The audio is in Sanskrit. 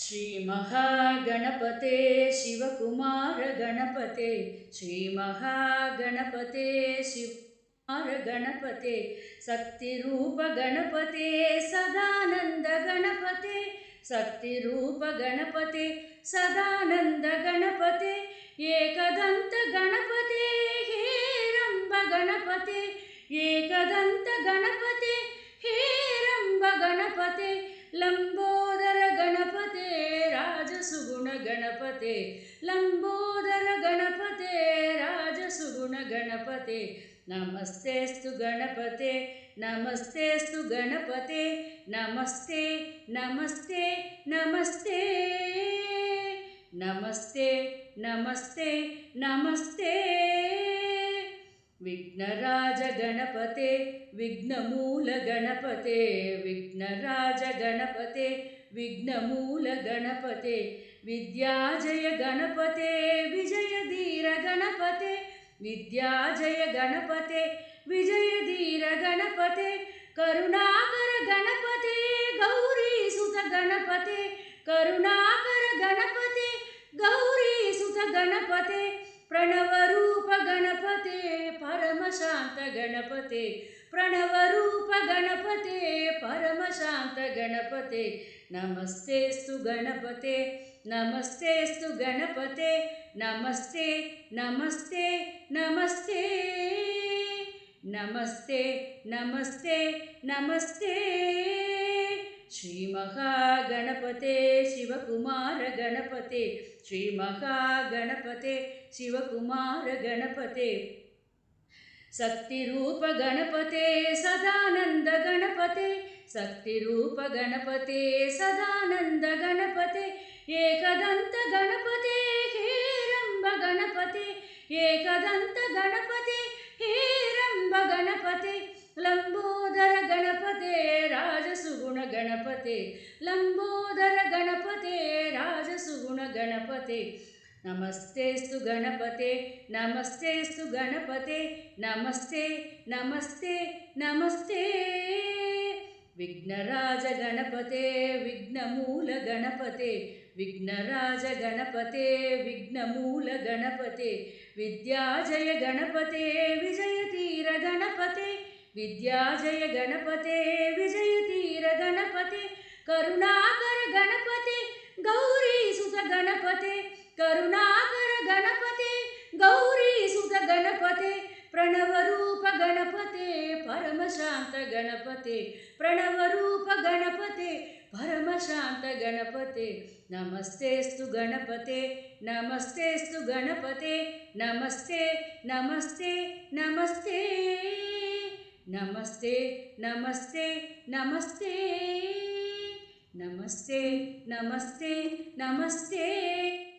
श्री महागणपते शिवकुमार गणपते श्री महागणपते शिवकुमार गणपते शक्तिरूप गणपते सदानंद गणपते शक्तिरूप गणपते सदानंद गणपते एकदंत गणपते हेरंब गणपते एकदंत गणपते हेरंब गणपते लंबोदर गणपते राजसुगुण गणपते लंबोदर गणपते राजसुगुण गणपते नमस्तेस्तु गणपते नमस्तेस्तु गणपते नमस्ते नमस्ते नमस्ते नमस्ते नमस्ते नमस्ते विघ्नराज गणपते विघ्नमूल गणपते विघ्नराज गणपते विघ्नमूल गणपते विद्याजय गणपते विजयधीर गणपते विद्याजय गणपते विजयधीर गणपते करुणाकर गणपते गौरीसुत गणपते करुणाकर गणपते गौरीसुत गणपते प्रणवरूप गणपते परमशांत गणपते प्रणवरूप गणपते परमशांत गणपते नमस्तेस्तु गणपते नमस्तेस्तु गणपते नमस्ते नमस्ते नमस्ते नमस्ते नमस्ते नमस्ते श्री महागणपते शिवकुमार गणपते श्री महागणपते शिवकुमार गणपते शक्तिरूप गणपते सदानंद गणपते शक्तिरूप गणपते सदानंद गणपते एकदंत गणपते हेरंब गणपते एकदंत गणपते हेरंब गणपते लंबोदर गणपते राजसुगुण गणपते लंबोदर गणपते राजसुगुण गणपते नमस्तेस्तु गणपते नमस्तेस्तु गणपते नमस्ते नमस्ते नमस्ते विघ्नराज गणपते विघ्नमूल गणपते विघ्नराज गणपते विघ्नमूल गणपते विद्याजय गणपते विजयतीर गणपते विद्याजय गणपते विजयतीर गणपते करुणाकर गणपते गौरीसुत गणपते करुणाकर गणपते गौरीसुत गणपते प्रणवरूप गणपते परमशांत गणपते प्रणवरूप गणपते परमशांत गणपते नमस्तेस्तु गणपते नमस्तेस्तु गणपते नमस्ते नमस्ते नमस्ते नमस्ते नमस्ते नमस्ते नमस्ते नमस्ते नमस्ते